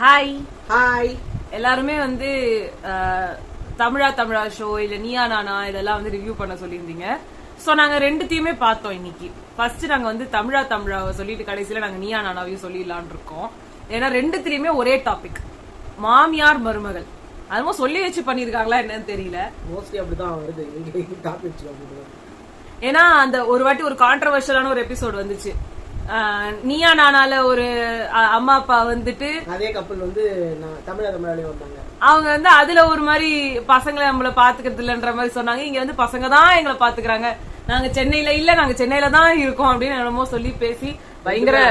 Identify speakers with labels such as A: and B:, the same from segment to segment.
A: Hi
B: hi.
A: எல்லாருமே வந்து தமிழா show இல்ல நீயா நானா இதெல்லாம் வந்து ரிவ்யூ பண்ண சொல்லியிருந்தீங்க. சோ நாங்க ரெண்டுத்தையுமே பார்த்தோம் இன்னைக்கு. ஃபர்ஸ்ட் நாங்க வந்து தமிழாவை சொல்லிட்டு கடைசியில நாங்க நீயா நானாவையும் சொல்லிடலான் இருக்கோம். ஏன்னா ரெண்டுத்திலயுமே ஒரே டாபிக், மாமியார் மருமகள். அதுவும் சொல்லி வச்சு பண்ணிருக்காங்களா என்னன்னு தெரியல.
B: மோஸ்ட்லி அப்படிதான் வருது டாபிக்.
A: ஏன்னா அந்த ஒரு வாட்டி ஒரு கான்ட்ரவர்ஷியலான ஒரு எபிசோட் வந்துச்சு. நீயா நானால ஒரு அம்மா அப்பா வந்துட்டு
B: அதே கப்பல் வந்து தமிழாலே வந்தாங்க.
A: அவங்க வந்து அதுல ஒரு மாதிரி பசங்களை நம்மள பாத்துக்கிறது இல்லன்ற மாதிரி சொன்னாங்க. இங்க வந்து பசங்க தான் எங்களை பாத்துக்கிறாங்க, நாங்க சென்னையில இல்ல, நாங்க சென்னையில தான் இருக்கோம் அப்படின்னு என்னமோ சொல்லி பேசி பயங்கர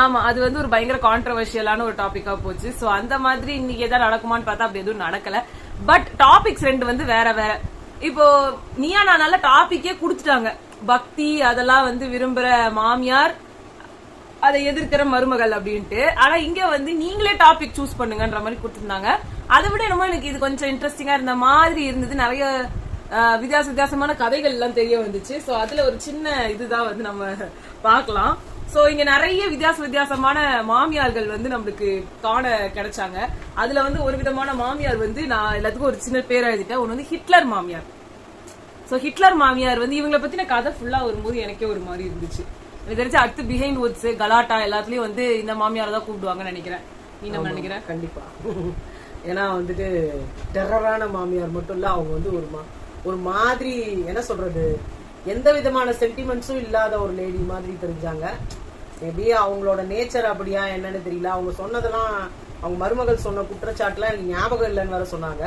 A: ஆமா, அது வந்து ஒரு பயங்கர கான்ட்ரவர்ஷியலான ஒரு டாபிக்கா போச்சு. சோ அந்த மாதிரி இன்னைக்கு ஏதாவது நடக்குமான்னு பார்த்தா அப்படி எதுவும் நடக்கல. பட் டாபிக்ஸ் ரெண்டு வந்து வேற வேற. இப்போ நீயா நானால டாபிக்கே குடுத்துட்டாங்க, பக்தி அதெல்லாம் வந்து விரும்புற மாமியார், அதை எதிர்க்கிற மருமகள் அப்படின்ட்டு. ஆனா இங்க வந்து நீங்களே டாபிக் சூஸ் பண்ணுங்கன்ற மாதிரி கொடுத்திருந்தாங்க. அதை விட என்னமோ எனக்கு இது கொஞ்சம் இன்ட்ரெஸ்டிங்கா இருந்த மாதிரி இருந்தது. நிறைய வித்தியாசமான கதைகள் எல்லாம் தெரிய வந்துச்சு. சோ அதுல ஒரு சின்ன இதுதான் வந்து நம்ம பார்க்கலாம். சோ இங்க நிறைய வித்தியாசமான மாமியார்கள் வந்து நம்மளுக்கு காண கிடைச்சாங்க. அதுல வந்து ஒரு விதமான மாமியார் வந்து நான் எல்லாத்துக்கும் ஒரு சின்ன பேர் எழுதிட்டேன். ஒன்னு வந்து ஹிட்லர் மாமியார். சோ ஹிட்லர் மாமியார் வந்து இவங்களை பத்தின கதை ஃபுல்லா வரும்போது எனக்கே ஒரு மாதிரி இருந்துச்சு. எனக்கு தெரிஞ்சு அடுத்து பிஹைண்ட் வுட்ஸ், கலாட்டா எல்லாத்துலயும் வந்து இந்த மாமியார் தான் கூப்பிடுவாங்கன்னு நினைக்கிறேன். நீ நம்ம நினைக்கிறேன்
B: கண்டிப்பா. ஏன்னா வந்துட்டு டெரரான மாமியார் மட்டும் இல்ல, அவங்க வந்து ஒரு மாதிரி என்ன சொல்றது, எந்த விதமான சென்டிமெண்ட்ஸும் இல்லாத ஒரு லேடி மாதிரி தெரிஞ்சாங்க. மேபி அவங்களோட நேச்சர் அப்படியா என்னன்னு தெரியல. அவங்க சொன்னதெல்லாம், அவங்க மருமகள் சொன்ன குற்றச்சாட்டுலாம் எனக்கு ஞாபகம் இல்லைன்னு வேற சொன்னாங்க.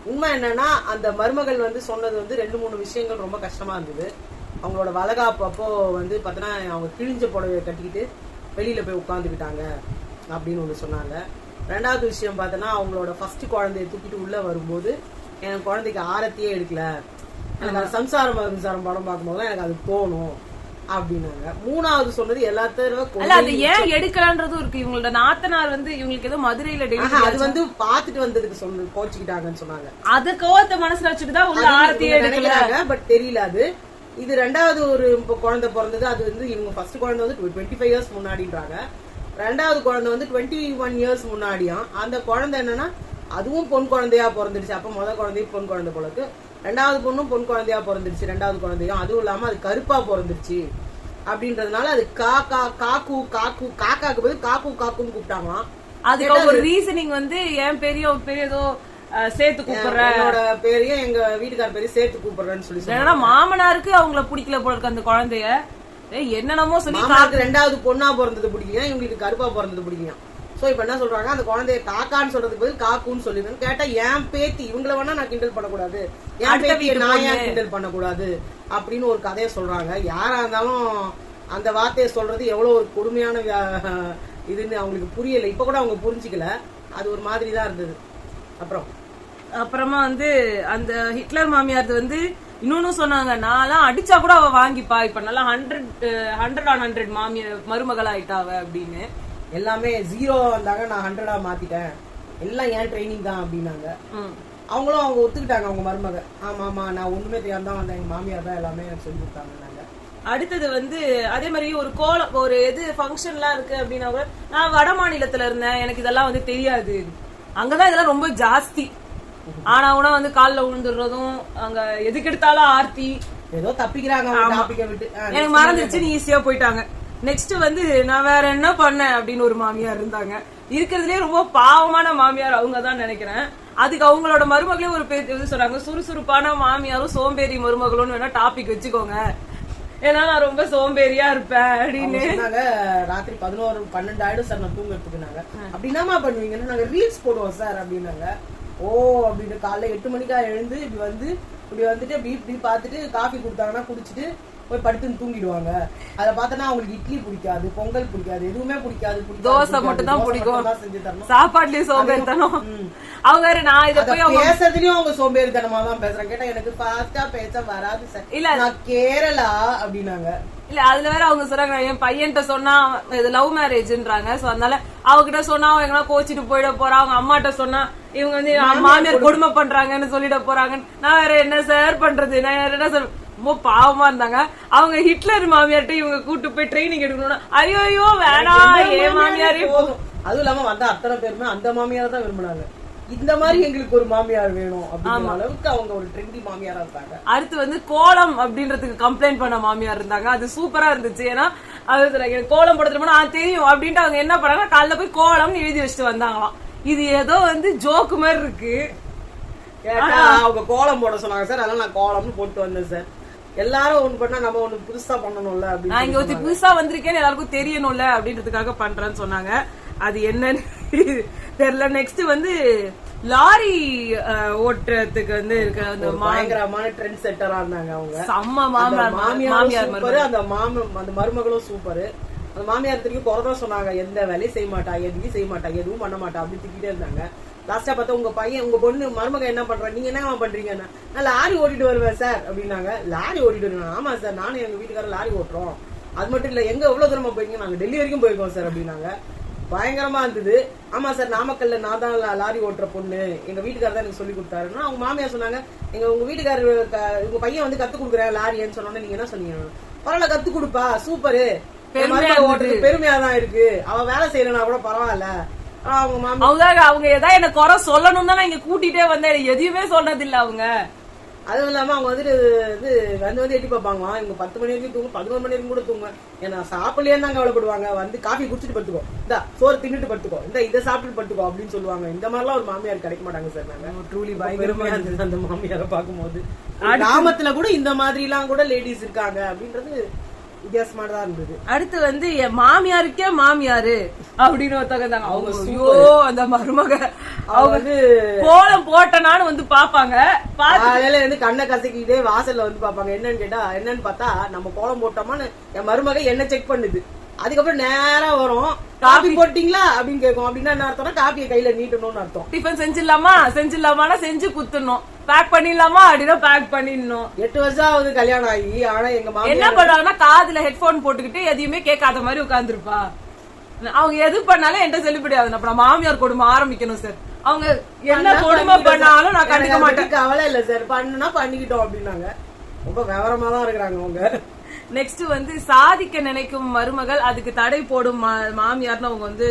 B: உண்மை என்னன்னா, அந்த மருமகள் வந்து சொன்னது வந்து 2-3 விஷயங்கள் ரொம்ப கஷ்டமா இருந்தது. அவங்களோட வளகாப்பு அப்போ வந்து பார்த்தோன்னா அவங்க கிழிஞ்ச புடவையை கட்டிக்கிட்டு வெளியில போய் உட்காந்துக்கிட்டாங்க அப்படின்னு ஒன்று சொன்னாங்க. 2வது விஷயம் பார்த்தோன்னா, அவங்களோட ஃபர்ஸ்ட் குழந்தைய தூக்கிட்டு உள்ள வரும்போது என் குழந்தைக்கு ஆரத்தியே எடுக்கல, எனக்கு அது சம்சாரம் படம் பார்க்கும்போது எனக்கு அது தோணும் அப்படின்னாங்க. 3வது சொன்னது எல்லாத்தையும்
A: அது ஏன் எடுக்கலான்றது இருக்கு. இவங்களோட நாத்தனார் வந்து இவங்களுக்கு ஏதோ மதுரையில
B: அது வந்து பாத்துட்டு வந்ததுக்கு சொன்ன கோச்சிக்கிட்டாங்கன்னு சொன்னாங்க.
A: அது கோவத்தை மனசுல வச்சுட்டுதான் உள்ள ஆரத்தியே எடுக்கல.
B: பட் தெரியல அது. இது 2வது ஒரு குழந்தை பிறந்தது. அது வந்து இவங்க ஃபர்ஸ்ட் குழந்தை வந்து 25 இயர்ஸ் முன்னாடின்றாங்க. 2வது குழந்தை வந்து 21 இயர்ஸ் முன்னாடியா. அந்த குழந்தை என்னன்னா அதுவும் பொன் குழந்தையா பிறந்துடுச்சு. அப்ப முதல் குழந்தையும் பொன் குழந்தை போலக்கு, 2வது பொண்ணும் பொன் குழந்தையா பிறந்துருச்சு. 2வது குழந்தையும் அதுவும் இல்லாம அது கருப்பா பிறந்துருச்சு அப்படின்றதுனால அது காக்காக்கு பதில் காக்குன்னு கூப்பிட்டாங்களாம்.
A: அதுக்கு ஒரு ரீசனிங் வந்து என் பெரியதோ சேர்த்து கூப்பிடுறேன்,
B: என்னோட பேரையும் எங்க வீட்டுக்கார பேரையும் சேர்த்து கூப்பிடுறேன்னு சொல்லி.
A: மாமனாருக்கு அவங்கள பிடிக்கல போல இருக்கு அந்த குழந்தைய. என்னென்னமோ சொல்லி
B: 2வது பொண்ணா பிறந்தது பிடிக்கலாம், இவங்களுக்கு கருப்பா பிறந்தது பிடிக்கலாம். சோ இப்ப என்ன சொல்றாங்க, அந்த குழந்தைய காக்கான்னு சொல்றதுக்கு பதில் காக்குன்னு சொல்லிருக்கேன். கேட்டா என் பேத்தி இவங்கள வேணா நான் கிண்டல் பண்ணக்கூடாது, என் பேத்தியை நான் ஏன் கிண்டல் பண்ணக்கூடாது அப்படின்னு ஒரு கதையை சொல்றாங்க. யாரா இருந்தாலும் அந்த வார்த்தையை சொல்றது எவ்வளவு ஒரு கொடுமையான இதுன்னு அவங்களுக்கு புரியல. இப்ப கூட அவங்க புரிஞ்சுக்கல. அது ஒரு மாதிரி தான் இருந்தது.
A: அப்புறமா வந்து அந்த ஹிட்லர் மாமியார் வந்து இன்னொன்னு சொன்னாங்க, நான்லாம் அடிச்சா கூட அவ வாங்கிப்பா, இப்ப நல்லா 100 மாமியார் மருமகள் ஆயிட்டாவ அப்படின்னு.
B: எல்லாமே 0 வந்தாங்க, நான் 100 மாத்திட்டேன், எல்லாம் ஏன் ட்ரைனிங் தான் அப்படின்னாங்க. அவங்களும் அவங்க ஒத்துக்கிட்டாங்க. அவங்க மருமக, ஆமா நான் ஒண்ணுமே தெரியாம தான் வந்தேன், எங்க மாமியார் தான் எல்லாமே எனக்கு சொல்லி கொடுத்தாங்க.
A: அடுத்தது வந்து அதே மாதிரி ஒரு எது ஃபங்க்ஷன்லாம் இருக்கு அப்படின்னா கூட, நான் வட மாநிலத்துல இருந்தேன், எனக்கு இதெல்லாம் வந்து தெரியாது, அங்கதான் இதெல்லாம் ரொம்ப ஜாஸ்தி. ஆனா கூட வந்து காலில் விழுந்துடுறதும், அங்க எதுக்கு எடுத்தாலும் ஆர்த்தி,
B: ஏதோ தப்பிக்கிறாங்க.
A: எனக்கு மறந்துருச்சுன்னு ஈஸியா போயிட்டாங்க. நெக்ஸ்ட் வந்து நான் வேற என்ன பண்ணேன் அப்படின்னு ஒரு மாமியார் இருந்தாங்க. இருக்கிறதுலே ரொம்ப பாவமான மாமியார் அவங்க தான் நினைக்கிறேன். அதுக்கு அவங்களோட மருமகளே ஒரு பேர் சொல்றாங்க, சுறுசுறுப்பான மாமியாரும் சோம்பேறி மருமகளும் வேணா டாபிக் வச்சுக்கோங்க, ஏன்னா நான் ரொம்ப சோம்பேறியா இருப்பேன் அப்படின்னு.
B: ராத்திரி 11-12 ஆயிடும் சார் நான் தூங்கறதுக்குனாங்க. அப்படின்னாமா பண்ணுவீங்கன்னா நாங்க ரீல்ஸ் போடுவோம் சார் அப்படின்னாங்க. ஓ அப்படின்னு காலைல 8 மணிக்கா எழுந்து இப்படி வந்துட்டு இப்படி பாத்துட்டு காஃபி கொடுத்தாங்கன்னா குடிச்சிட்டு போய் படுத்துன்னு தூங்கிடுவாங்க. அதை பார்த்தனா அவங்களுக்கு இட்லி பிடிக்காது, பொங்கல் பிடிக்காது, எதுவுமே பிடிக்காது,
A: தோசை மட்டும் தான் பிடிக்கும், செஞ்சு தரணும். சாப்பாட்டுலயும் சோம்பேறித்தனம். அவங்க நான் இதை போய்
B: பேசுறதுலயும் அவங்க சோம்பேறித்தனமா தான் பேசுறாங்க. கேட்டா எனக்கு ஃபாஸ்டா பேச வராது சார், இல்ல நான் கேரளா அப்படின்னாங்க.
A: இல்ல அதுல வேற அவங்க சொல்றாங்க, என் பையன்கிட்ட சொன்னா இது லவ் மேரேஜ்ன்றாங்க. சோ அதனால அவகிட்ட சொன்னா அவங்க எங்கன்னா கோச்சிட்டு போயிட போறா, அவங்க அம்மாட்ட சொன்னா இவங்க வந்து மாமியார் கொடுமை பண்றாங்கன்னு சொல்லிட போறாங்க. நான் வேற என்ன சார் பண்றது, நான் என்ன சார். ரொம்ப பாவமா இருந்தாங்க. அவங்க ஹிட்லர் மாமியார்ட்ட இவங்க கூட்டு போய் ட்ரைனிங் எடுக்கணும்னா ஐயோ வேணாம், ஏன் மாமியாரே போதும்,
B: அதுவும் இல்லாம வந்த அத்தனை பேருமே அந்த மாமியார் தான் விரும்பினாங்க. இந்த மாதிரி எங்களுக்கு ஒரு மாமியார் வேணும் அப்படிங்கிற அளவுக்கு அவங்க ஒரு ட்ரெண்டி மாமியாரா இருக்காங்க.
A: அடுத்து வந்து கோலம் அப்படின்றதுக்கு கம்ப்ளைண்ட் பண்ண மாமியார் இருந்தாங்க. அது சூப்பரா இருந்துச்சு. ஏன்னா அது கோலம் போடுறதுக்கு தெரியும் அப்படின்ட்டு அவங்க என்ன பண்ணாங்க, காலைல போய் கோலம்னு எழுதி வச்சுட்டு வந்தாங்களாம். இது ஏதோ வந்து ஜோக்கு மாதிரி இருக்கு.
B: அவங்க கோலம் போட சொன்னாங்க சார், அதனால நான் கோலம்னு போட்டு வந்தேன் சார். எல்லாரும் ஒண்ணு பண்ணா நம்ம ஒண்ணு புதுசா பண்ணணும்ல அப்படின்னு.
A: நான் இங்க ஒருத்தி புதுசா வந்திருக்கேன்னு எல்லாருக்கும் தெரியணும்ல அப்படின்றதுக்காக பண்றேன்னு சொன்னாங்க. அது என்னன்னு தெரியல. நெக்ஸ்ட் வந்து லாரி ஓட்டுறதுக்கு வந்து இருக்க அந்த
B: பயங்கரமான ட்ரெண்ட் செட்டரா இருந்தாங்க அவங்க.
A: செம்ம மாமியார்
B: சூப்பர், அந்த மருமகளும் சூப்பர். அந்த மாமியார் திருப்பி குறைதான் சொன்னாங்க, எந்த வேலையும் செய்ய மாட்டா, எதுவும் செய்ய மாட்டா, எதுவும் பண்ண மாட்டா அப்படின்னு திக்கிட்டே இருந்தாங்க. லாஸ்டா பார்த்தா உங்க பையன் உங்க பொண்ணு மருமக என்ன பண்ற, நீங்க என்ன பண்றீங்கன்னா, நான் லாரி ஓட்டிட்டு வருவேன் சார் அப்படின்னாங்க. லாரி ஓட்டிட்டு வருவேன், ஆமா சார் நானும் எங்க வீட்டுக்காரர் லாரி ஓட்டுறோம். அது மட்டும் இல்ல, எங்க எவ்வளவு தூரமா போயிருக்கீங்க, நாங்க டெல்லி வரைக்கும் போயிருக்கோம் சார் அப்படின்னாங்க. பயங்கரமா இருந்தது. ஆமா சார் நாமக்கல்ல நான் தான் லாரி ஓட்டுற பொண்ணு, எங்க வீட்டுக்காரர் தான் எனக்கு சொல்லி கொடுத்தாருன்னா அவங்க மாமியார் சொன்னாங்க, உங்க வீட்டுக்காரர் உங்க பையன் வந்து கத்து கொடுக்குறேன் லாரின்னு சொன்னோன்னு நீங்க என்ன சொன்னீங்க, பரவாயில்ல கத்து கொடுப்பா சூப்பரு, ஓட்டுறது பெருமையா தான் இருக்கு, அவ வேலை செய்யலன்னா கூட பரவாயில்ல.
A: அவங்க ஏதாவது என்ன குறை சொல்லணும் தான் இங்க கூட்டிட்டே வந்தேன், எதுவுமே சொன்னது இல்ல அவங்க.
B: அதுவும் இல்லாம அவங்க வந்துட்டு வந்து எட்டி பார்ப்பாங்க, இவங்க 10 மணி வரைக்கும் தூங்க, 11 மணி வரைக்கும் கூட தூங்க, ஏன்னா சாப்பிடலையே தான் கவலைப்படுவாங்க. வந்து காஃபி குடிச்சிட்டு படுத்துக்கோ, இந்த சோறு தின்னுட்டு படுத்துக்கோ, இந்த இதை சாப்பிட்டு படுத்துக்கோ அப்படின்னு சொல்லுவாங்க. இந்த மாதிரிலாம் ஒரு மாமியார் கிடைக்க மாட்டாங்க சார். நாங்க ட்ரூலி பயங்கரமா இருந்தது அந்த மாமியாரை பார்க்கும்போது. கிராமத்துல கூட இந்த மாதிரி எல்லாம் கூட லேடிஸ் இருக்காங்க அப்படின்றது வித்தியாசமானதா இருந்தது.
A: அடுத்து வந்து என் மாமியாருக்கே மாமியாரு அப்படின்னு ஒருத்தங்க அவங்க, ஐயோ அந்த மருமக அவங்க வந்து கோலம் போட்டனான்னு வந்து பாப்பாங்க,
B: காலையில இருந்து கண்ணை கசக்கிட்டே வாசல்ல வந்து பாப்பாங்க. என்னன்னு கேட்டா, என்னன்னு பார்த்தா நம்ம கோலம் போட்டோமான்னு என் மருமக என்ன செக் பண்ணுது. அதுக்கப்புறம் நேரா வரும், காபி போட்டீங்களா அப்படின்னு கேட்கும். அப்படின்னா என்ன அர்த்தம்னா காப்பியை கையில நீட்டணும்னு அர்த்தம்.
A: டிஃபன் செஞ்சிடலாமா செஞ்சு குத்துணும், பேக் பண்ணிடலாமா அப்படின்னா பேக் பண்ணிடணும்.
B: 8 வருஷம் ஆகுது கல்யாணம் ஆகி. ஆனா எங்க மாமியார்
A: என்ன பண்ணுவாங்கன்னா காதுல ஹெட்போன் போட்டுக்கிட்டு எதையுமே கேட்காத மாதிரி உட்கார்ந்துருப்பா. அவங்க எது பண்ணாலும் என்கிட்ட செல்லுபடியாது. அப்புறம் மாமியார் கொடுமை ஆரம்பிக்கணும் சார். அவங்க என்ன கொடுமை பண்ணாலும் நான் கண்டுக்க மாட்டேன்,
B: கவலை இல்ல சார், பண்ணுனா பண்ணிக்கிட்டோம் அப்படின்னாங்க. ரொம்ப விவரமா தான் இருக்கிறாங்க அவங்க.
A: நெக்ஸ்ட் வந்து சாதிக்க நினைக்கும் மருமகள் அதுக்கு தடை போடும் மாமியார்னு அவங்க வந்து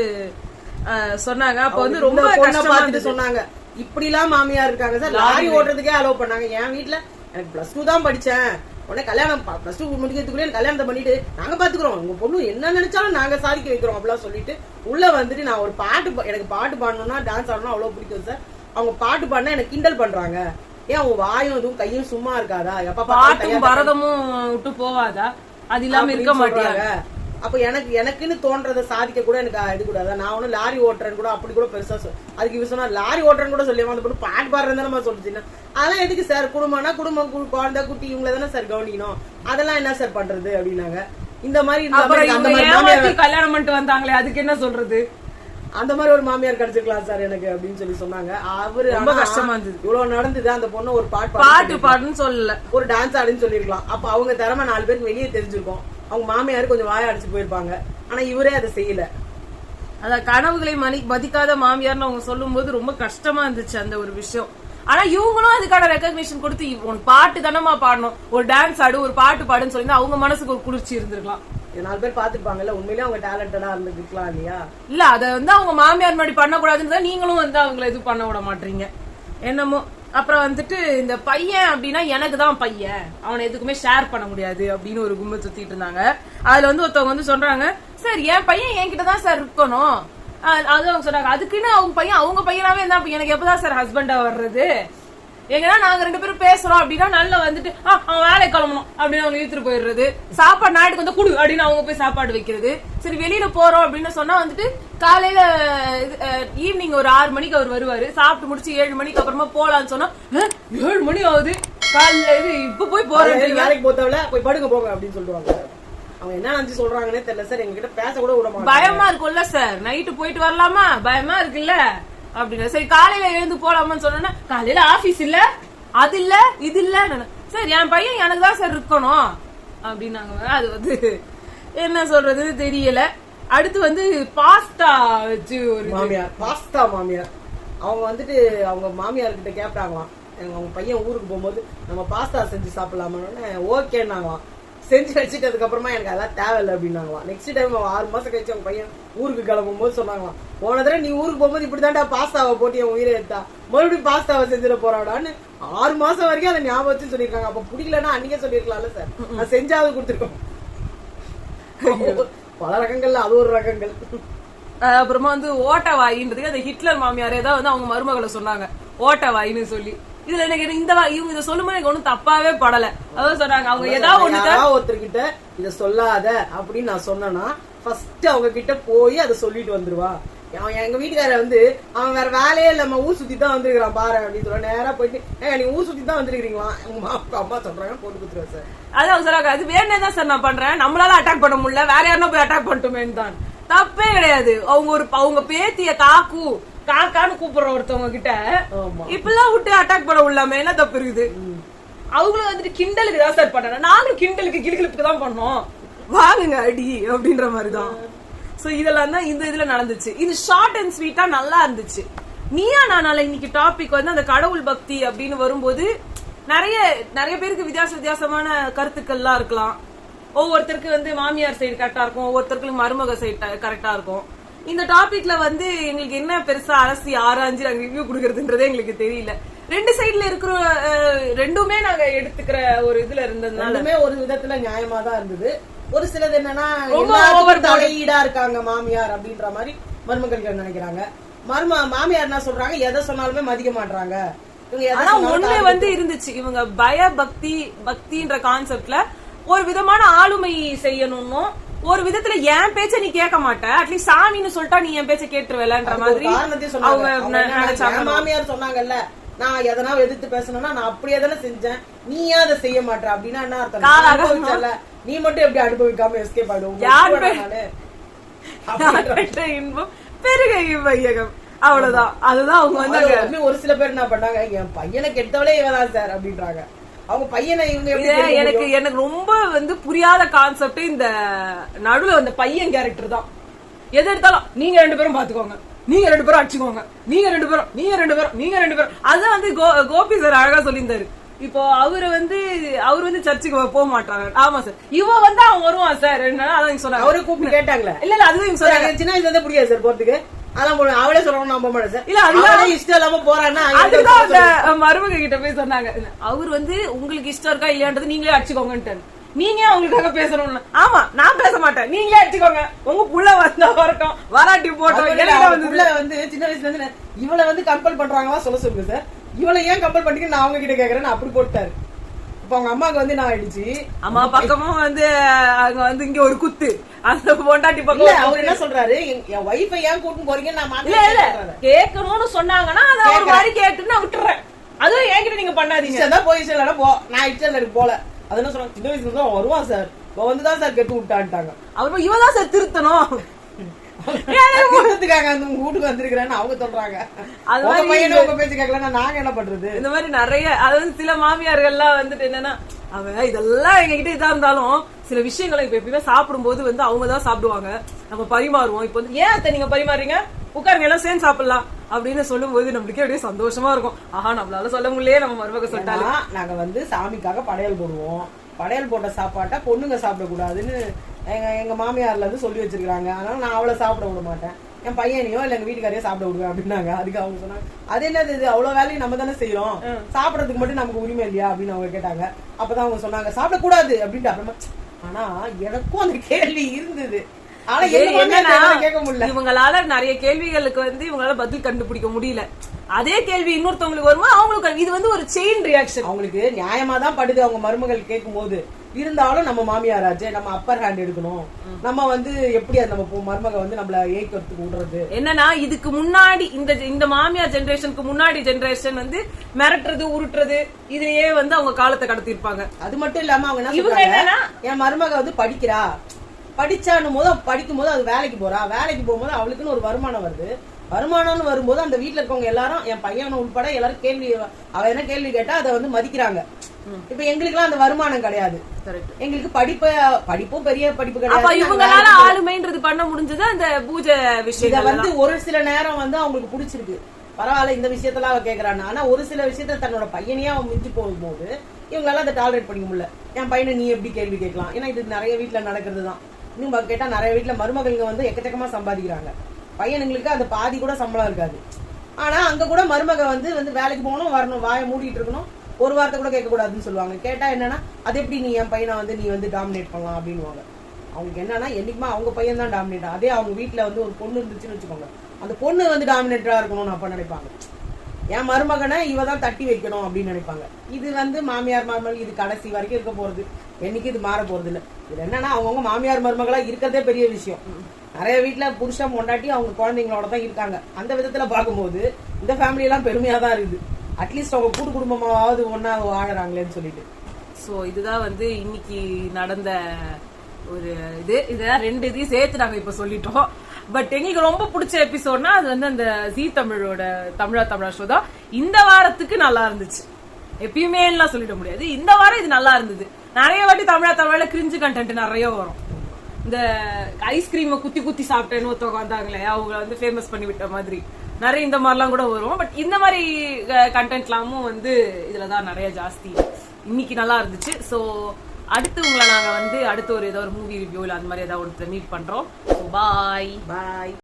A: சொன்னாங்க. அப்ப வந்து ரொம்ப கஷ்டமா
B: சொன்னாங்க, இப்படி எல்லாம் மாமியார் இருக்காங்க சார். லாரி ஓட்டுறதுக்கே அலோவ் பண்ணாங்க. என் வீட்டுல எனக்கு +2 தான் படிச்சேன், உடனே கல்யாணம் +2 முடிக்கிறதுக்குள்ளே கல்யாணத்தை பண்ணிட்டு நாங்க பாத்துக்கிறோம், உங்க பொண்ணு என்ன நினைச்சாலும் நாங்க சாதிக்க வைக்கிறோம் அப்படிலாம் சொல்லிட்டு உள்ள வந்துட்டு நான் ஒரு பாட்டு, எனக்கு பாட்டு பாடணும்னா டான்ஸ் ஆடணும் அவ்வளவு பிடிக்கும் சார். அவங்க பாட்டு பாடினா எனக்கு கிண்டல் பண்றாங்க. ஏன் உங்க வாயும் இதுவும் கையும் சும்மா இருக்காதா, எப்ப
A: பாட்டும் பரதமும் விட்டு போவாதா, அது இல்லாம இருக்க மாட்டாங்க.
B: அப்ப எனக்குன்னு தோன்றதை சாதிக்க கூட எனக்கு இது கூடாதா, நான் ஒன்னும் லாரி ஓட்டுறேன்னு கூட அப்படி கூட பெருசா அதுக்கு இவ சொன்னா லாரி ஓட்டுறேன்னு கூட சொல்லிடுவோம், அந்த பொண்ணு பாட்டு பாடுறேன்னு தானே சொல்லிச்சுன்னா அதெல்லாம் எதுக்கு சார், குடும்பம்னா குடும்பம் குழந்தை குட்டி இவங்களை தானே சார் கவனிக்கணும், அதெல்லாம் என்ன சார் பண்றது அப்படின்னாங்க. இந்த மாதிரி
A: கல்யாணம் பண்ணிட்டு வந்தாங்களே அதுக்கு என்ன சொல்றது,
B: அந்த மாதிரி ஒரு மாமியார் கிடைச்சிருக்கலாம் சார் எனக்கு அப்படின்னு சொல்லி சொன்னாங்க. அவரு
A: ரொம்ப கஷ்டமா இருந்தது.
B: இவ்வளவு நடந்தது, அந்த பொண்ணு ஒரு
A: பாட்டு பாடுன்னு சொல்லல,
B: ஒரு டான்ஸ் ஆடுன்னு சொல்லிருக்கலாம். அப்ப அவங்க திறமை 4 பேருக்கு வெளியே தெரிஞ்சிருக்கும். அவங்க மாமியாரு கொஞ்சம் வாய அடிச்சு போயிருப்பாங்க. ஆனா இவரே அதை செய்யல.
A: அத கனவுகளை மதிக்காத மாமியார்னு அவங்க சொல்லும் போது ரொம்ப கஷ்டமா இருந்துச்சு அந்த ஒரு விஷயம். ஆனா இவங்களும் அதுக்கான ரெகக்னிஷன் கொடுத்து உன் பாட்டு தானமா பாடணும், ஒரு டான்ஸ் ஆடு, ஒரு பாட்டு பாடுன்னு சொல்லி அவங்க மனசுக்கு ஒரு குளிர்ச்சி இருந்திருக்கலாம்.
B: 4 பேர் பாத்துருப்பாங்கல்ல, உண்மையிலே அவங்க டேலண்டடா இருந்துக்கலாம் இல்லையா.
A: இல்ல அத வந்து அவங்க மாமியார் முன்னாடி பண்ணக்கூடாதுன்னு நீங்களும் வந்து அவங்களை இது பண்ண விட மாட்டீங்க என்னமோ. அப்புறம் வந்துட்டு இந்த பையன் அப்படின்னா எனக்கு தான் பையன், அவனை எதுக்குமே ஷேர் பண்ண முடியாது அப்படின்னு ஒரு கும்பல் சுத்திட்டு இருந்தாங்க. அதுல வந்து ஒருத்தவங்க வந்து சொல்றாங்க, சார் என் பையன் என்கிட்டதான் சார் இருக்கணும். அது அவங்க சொல்றாங்க, அதுக்குன்னு அவங்க பையனாவே இருந்தா எனக்கு எப்பதான் சார் ஹஸ்பண்டா வர்றது, எங்கன்னா நாங்க 2 பேரும் பேசுறோம் அப்படின்னா நல்லா வந்துட்டு அவன் வேலை கிளம்பணும் அப்படின்னு அவங்க இழுத்துட்டு போயிடுறது, சாப்பாடு நாட்டுக்கு வந்து குடு அப்படின்னு அவங்க போய் சாப்பாடு வைக்கிறது. சரி வெளியில போறோம் அப்படின்னு சொன்னா வந்துட்டு காலையில ஈவினிங் ஒரு 6 மணிக்கு அவர் வருவாரு, சாப்பிட்டு முடிச்சு 7 மணிக்கு அப்புறமா போலான்னு சொன்னா 7 மணி ஆகுது காலையில, இது இப்ப போய் போறேன்
B: வேலைக்கு போத்தவள போய் படுங்க போங்க அப்படின்னு சொல்லுவாங்க. அவங்க என்ன நினைச்சு சொல்றாங்கன்னே தெரியல சார். எங்க கிட்ட பேச கூட விட மாட்டாங்க.
A: பயமா இருக்கும்ல சார், நைட்டு போயிட்டு வரலாமா பயமா இருக்குல்ல அப்படின்னா. சரி காலையில எழுந்து போலாமான்னு சொன்னா காலையில ஆபீஸ் இல்ல, அது இல்ல இது இல்ல. சார் என் பையன் எனக்கு தான் சார் இருக்கணும் அப்படின்னாங்க. அது வந்து என்ன சொல்றது தெரியல. அடுத்து வந்து பாஸ்தா வச்சு ஒரு
B: பாஸ்தா மாமியார் அவங்க வந்துட்டு அவங்க மாமியார் கிட்ட கேட்டாங்களாம், அவங்க பையன் ஊருக்கு போகும்போது நம்ம பாஸ்தா செஞ்சு சாப்பிடலாமான்னு. ஓகேன்னாங்களாம். செஞ்சு வச்சுட்டதுக்கு அப்புறமா எனக்கு அதெல்லாம் தேவையில்லை அப்படின்னாங்களாம். நெக்ஸ்ட் டைம் 6 மாசம் கழிச்சு அவங்க பையன் ஊருக்கு கிளம்பும் போது சொன்னாங்களாம், போன தடவை நீ ஊருக்கு போகும்போது இப்படிதான்டா பாஸ்தாவை போட்டு என் உயிரை எடுத்தா, மறுபடியும் பாஸ்தாவை செஞ்சிட போறாடான்னு 6 மாசம் வரைக்கும் அதை ஞாபகம் வச்சு சொல்லியிருக்காங்க. அப்ப பிடிக்கலன்னா அன்னைக்கே சொல்லிருக்கலாம்ல சார், நான் செஞ்சாவது கொடுத்துருக்கோம். பல ரகங்கள்ல அது ஒரு ரகங்கள்.
A: அப்புறமா வந்து ஓட்டவாயின்றதுக்கு அந்த ஹிட்லர் மாமியாரே தான் வந்து அவங்க மருமகளை சொன்னாங்க ஓட்டவாயின்னு சொல்லி. இதுல எனக்கு இவங்க இதை சொல்லும்போது எனக்கு ஒண்ணும் தப்பாவே படல. அதான் சொன்னாங்க அவங்க ஏதாவது
B: ஒருத்தர்கிட்ட இத சொல்லாத அப்படின்னு நான் சொன்னேன்னா ஃபர்ஸ்ட் அவங்க கிட்ட போய் அதை சொல்லிட்டு வந்துருவா. எங்க வீட்டுக்கார வந்து அவன் வேற வேலையே இல்ல, ஊர் சுத்தி தான் வந்துருக்கான் பாரு அப்படின்னு சொல்ல நேரா போயிட்டு நீங்க ஊர் சுத்தி தான் வந்துருக்கீங்களா உங்க அம்மா சொல்றாங்க போட்டு கொடுத்துருவேன் சார்.
A: அதான் சொல்றாங்க அது வேணே தான் சார் நான் பண்றேன், நம்மளால அட்டாக் பண்ண முடியல வேற யாருன்னா போய் அட்டாக் பண்ணிட்டோமேன்னு தான். தப்பே கிடையாது. அவங்க பேத்திய காக்கான்னு கூப்பிடுற ஒருத்தவங்க கிட்ட இப்பெல்லாம் விட்டு அட்டாக் பண்ண விடலாமே, என்ன தப்பு இருக்குது? அவங்களும் வந்துட்டு கிண்டலுக்கு தான் சார் பண்ண, நாங்களும் கிண்டலுக்கு கிளிகளுக்கு தான் பண்ணோம், வாங்குங்க அடி அப்படின்ற மாதிரிதான். சோ இதெல்லாம் தான் இந்த இதுல நடந்துச்சு. இது ஷார்ட் அண்ட் ஸ்வீட்டா நல்லா இருந்துச்சு. நீயா நானால இன்னைக்கு டாபிக் வந்து அந்த கடவுள் பக்தி அப்படின்னு வரும்போது நிறைய பேருக்கு வித்தியாசமான கருத்துக்கள்லாம் இருக்கலாம். ஒவ்வொருத்தருக்கு வந்து மாமியார் சைடு கரெக்டா இருக்கும், ஒவ்வொருத்தருக்கு மருமக சைடு கரெக்டா இருக்கும். இந்த டாபிக்ல வந்து எங்களுக்கு என்ன பெருசா அரசி ஆராய்ஞ்சு நாங்க ரிவ்யூ கொடுக்கறதுன்றதே எங்களுக்கு தெரியல. ரெண்டு சைடுல இருக்கிற ரெண்டுமே நாங்க எடுத்துக்கிற ஒரு இதுல இருந்ததுனால
B: ஒரு விதத்துல நியாயமா தான் இருந்தது. ஒரு சிலது என்னன்னா தலையீடா இருக்காங்க மாமியார் அப்படின்ற மாதிரி மருமகள் நினைக்கிறாங்க. மாமியார் என்ன சொல்றாங்க, எதை சொன்னாலுமே மதிக்க மாட்டாங்க.
A: ஆனா ஒண்ணு வந்து இருந்துச்சு, இவங்க பக்தின்ற கான்செப்ட்ல ஒரு விதமான ஆளுமை செய்யணும்னு, ஒரு விதத்துல என் பேச்ச நீ கேட்க மாட்ட, அட்லீஸ்ட் சாமின்னு சொல்லிட்டா நீ என் பேச்ச கேட்டுருவேலன்ற மாதிரி
B: அவங்க மாமியார் சொன்னாங்கல்ல, நான் எதனா எதிர்த்து பேசணும்னா நான் அப்படியே தானே செஞ்சேன், நீ ஏன் அதை செய்ய மாட்டேன் அப்படின்னா என்ன அர்த்தம்? நீ மட்டும் எப்படி அனுபவிக்காம எஸ்கேப் ஆயிடும்
A: இன்பம் பெருகை வையகம் அவ்வளவுதான். அதுதான் அவங்க வந்து
B: ஒரு சில பேர் என்ன பண்ணாங்க, என் பையனை கெட்டவளே இவதான் சார் அப்படின்றாங்க. அவங்க பையனை இவங்க
A: எனக்கு ரொம்ப வந்து புரியாத கான்செப்ட் இந்த நடுவுல அந்த பையன் கேரக்டர் தான். எது எடுத்தாலும் நீங்க 2 பேரும் பாத்துக்கோங்க, நீங்க 2 பேரும் அடிச்சுக்கோங்க, நீங்க 2 பேரும் அதான் வந்து கோபி சார் அழகா சொல்லியிருந்தாரு. இப்போ அவரு வந்து சர்ச்சுக்கு போக மாட்டாங்க. ஆமா சார், இவன் வந்து அவன் வருவான் சார், அதான் சொன்னாங்க.
B: அவரு கூப்பிட்டு கேட்டாங்களே,
A: இல்ல அதுவும் சொன்னாங்க
B: சின்ன வயசுல இருந்து புரியாது சார் போறதுக்கு, அதான் அவளே சொல்றோம் நம்ப மாட்டேன் சார். இல்ல அதுதான் இஷ்டம் இல்லாம போறான்னா
A: அதுதான் அந்த மருமக கிட்ட போய் சொன்னாங்க, அவர் வந்து உங்களுக்கு இஷ்டம் இருக்கா இல்லையான்றது நீங்களே அடிச்சுக்கோங்கன்ட்டு. நீங்க அவங்களுக்காக பேசணும்னு, ஆமா நான் பேச மாட்டேன், நீங்களே அடிச்சுக்கோங்க, உங்க புள்ள வந்தா வரட்டும் வராட்டி போட்டோம்.
B: வந்து சின்ன வயசுல இருந்து இவளை வந்து கம்பல் பண்றாங்களா சொல்ல சொல்லுங்க சார், இவளை ஏன் கம்பல் பண்ணிட்டு நான் அவங்க கிட்ட கேக்குறேன்னு அப்படி போட்டாரு. இப்ப அவங்க அம்மாக்கு வந்து நான் ஆயிடுச்சு,
A: அம்மா பக்கமும் வந்து அங்க வந்து இங்க ஒரு குத்து அந்த பொண்டாட்டி பக்கம்.
B: அவர் என்ன சொல்றாரு, என் வைஃபை ஏன் கூட்டிட்டு போறீங்க நான்
A: கேட்கணும்னு சொன்னாங்கன்னா அதை ஒரு மாதிரி கேட்டு நான் விட்டுறேன். அதுவும் என்கிட்ட நீங்க பண்ணாதீங்க
B: போய் போ, நான் இஷ்டம் போல. அது என்ன சொல்றாங்க, சின்ன வயசுல தான் வருவான் சார், வந்துதான் சார் கெட்டு விட்டான்ட்டாங்க.
A: அவர் இவதான் சார் திருத்தணும்
B: வீட்டுக்கு வந்திருக்கிறேன்னு அவங்க சொல்றாங்க. நாங்க என்ன பண்றது?
A: இந்த மாதிரி நிறைய அதாவது சில மாமியார்கள்லாம் வந்துட்டு என்னன்னா, அவ இதெல்லாம் எங்க கிட்ட இதா இருந்தாலும் சில விஷயங்களை இப்ப எப்பயுமே சாப்பிடும் போது வந்து அவங்கதான் சாப்பிடுவாங்க, நம்ம பரிமாறுவோம். இப்ப வந்து ஏன் நீங்க பரிமாறீங்க, உட்காருங்க எல்லாம் சேர்ந்து சாப்பிடலாம் அப்படின்னு சொல்லும் போது நம்மளுக்கே அப்படியே சந்தோஷமா இருக்கும். ஆஹா நம்மளால சொல்ல முடியல, நம்ம மருமக சொல்லிட்டாலும்.
B: நாங்க வந்து சாமிக்காக படையல் போடுவோம், படையல் போட்ட சாப்பாட்டை பொண்ணுங்க சாப்பிடக்கூடாதுன்னு எங்க மாமியார்ல இருந்து சொல்லி வச்சிருக்காங்க. அதனால நான் அவளை சாப்பிட விட மாட்டேன், என் பையனையோ இல்ல எங்க வீட்டுக்காரையோ சாப்பிட விடுவேன் அப்படின்னாங்க. அதுக்கு அவங்க சொன்னாங்க, அது என்னது இது, அவ்வளவு வேலையும் நம்ம தானே செய்யறோம், சாப்பிடறதுக்கு மட்டும் நமக்கு உரிமை இல்லையா அப்படின்னு அவங்க கேட்டாங்க. அப்பதான் அவங்க சொன்னாங்க சாப்பிடக்கூடாது அப்படின்ட்டு. அப்புறமா ஆனா எனக்கும் அந்த கேள்வி இருந்தது, ஆனா கேட்க முடியல.
A: இவங்களால நிறைய கேள்விகளுக்கு வந்து இவங்களால பதில் கண்டுபிடிக்க முடியல. அதே கேள்வி இன்னொருத்தவங்களுக்கு வருமா, அவங்களுக்கு இது வந்து ஒரு செயின் ரியாக்ஷன்.
B: அவங்களுக்கு நியாயமா தான் படுது அவங்க மருமகள் கேட்கும் போது. இருந்தாலும் நம்ம மாமியாராச்சே, நம்ம அப்பர் ஹேண்ட் எடுக்கணும், நம்ம வந்து எப்படி நம்ம மருமக வந்து நம்மள ஏய்க்கிறதுக்கு விடுறது.
A: என்னன்னா இதுக்கு முன்னாடி இந்த மாமியார் ஜெனரேஷனுக்கு முன்னாடி ஜெனரேஷன் வந்து மிரட்டுறது உருட்டுறது இதுலயே வந்து அவங்க காலத்தை கடத்திருப்பாங்க.
B: அது மட்டும் இல்லாம அவங்க என்ன சொல்றாங்க, என் மருமக வந்து படிக்கிறா, படிச்சானும் போது படிக்கும் போது அது வேலைக்கு போறா, வேலைக்கு போகும்போது அவளுக்குன்னு ஒரு வருமானம் வருது, வருமானம்னு வரும்போது அந்த வீட்டுல இருக்கவங்க எல்லாரும் என் பையன் உட்பட எல்லாரும் கேள்வி, அவ என்ன கேள்வி கேட்டா அதை வந்து மதிக்கிறாங்க. இப்ப எங்களுக்கு எல்லாம் அந்த வருமானம் கிடையாது, எங்களுக்கு படிப்பும் பெரிய படிப்பு கிடையாது.
A: இவங்களால ஆளுமைன்றது பண்ண முடிஞ்சது அந்த பூஜை விஷயம்
B: வந்து ஒரு சில நேரம் வந்து அவங்களுக்கு பிடிச்சிருக்கு, பரவாயில்ல இந்த விஷயத்தெல்லாம் அவ கேக்குறான்னு. ஆனா ஒரு சில விஷயத்த தன்னோட பையனையே அவன் மிஞ்சி போகும்போது இவங்களால அதை டாலரேட் பண்ணிக்க முடியல. என் பையனை நீ எப்படி கேள்வி கேட்கலாம்? ஏன்னா இது நிறைய வீட்டுல நடக்கிறது தான். இன்னும் கேட்டா நிறைய வீட்டுல மருமகளுங்க வந்து எக்கச்சக்கமா சம்பாதிக்கிறாங்க, பையனுங்களுக்கு அந்த பாதி கூட சம்பளம் இருக்காது. ஆனா அங்க கூட மருமக வந்து வேலைக்கு போகணும் வரணும், வாயை மூடிட்டு இருக்கணும், ஒரு வார்த்தை கூட கேட்க கூடாதுன்னு சொல்லுவாங்க. கேட்டா என்னன்னா அது எப்படி நீ என் பையனை வந்து நீ வந்து டாமினேட் பண்ணலாம் அப்படின்வாங்க. அவங்களுக்கு என்னன்னா என்னைக்குமா அவங்க பையன் தான் டாமினேட். அதே அவங்க வீட்டுல வந்து ஒரு பொண்ணு இருந்துச்சுன்னு வச்சுக்கோங்க, அந்த பொண்ணு வந்து டாமினேட்டரா இருக்கணும்னு அப்ப நினைப்பாங்க. என் மருமகனை இவ தான் தட்டி வைக்கணும் அப்படின்னு நினைப்பாங்க. இது வந்து மாமியார் மருமகள் இது கடைசி வரைக்கும் இருக்க போறது, என்னைக்கு இது மாற போறது இல்லை. இது என்னன்னா அவங்கவுங்க மாமியார் மருமகளா இருக்கிறதே பெரிய விஷயம். நிறைய வீட்டுல புருஷன் பொண்டாட்டி அவங்க குழந்தைங்களோட தான் இருக்காங்க. அந்த விதத்துல பார்க்கும்போது இந்த ஃபேமிலி எல்லாம் பெருமையா தான் இருக்குது. அட்லீஸ்ட் அவங்க கூட்டு குடும்பமாவது ஒன்னா வாழறாங்களேன்னு சொல்லிட்டு.
A: சோ இதுதான் வந்து இன்னைக்கு நடந்த ஒரு இதெல்லாம் 2 இதையும் சேர்த்து நாங்க இப்ப சொல்லிட்டோம். பட் எங்களுக்கு ரொம்ப பிடிச்ச எபிசோட்னா அது வந்து அந்த ஜீ தமிழோட தமிழா ஷோ தான். இந்த வாரத்துக்கு நல்லா இருந்துச்சு, எப்பயுமே எல்லாம் சொல்லிட முடியாது. இந்த வாரம் இது நல்லா இருந்தது. நிறைய வாட்டி தமிழா கிரிஞ்சு கண்டென்ட் நிறைய வரும். இந்த ஐஸ்கிரீமை குத்தி குத்தி சாப்பிட்டேன்னு ஒருத்தவங்க வந்தாங்களே, அவங்க வந்து ஃபேமஸ் பண்ணி விட்ட மாதிரி நிறைய இந்த மாதிரிலாம் கூட வரும். பட் இந்த மாதிரி கண்டென்ட்லாமும் வந்து இதுலதான் நிறைய ஜாஸ்தி. இன்னைக்கு நல்லா இருந்துச்சு. சோ அடுத்து உங்களை நாங்க வந்து அடுத்த ஒரு ஏதோ ஒரு மூவி ரிவ்யூ இல்ல அந்த மாதிரி ஏதாவது ஒன்று மீட் பண்றோம். பாய்.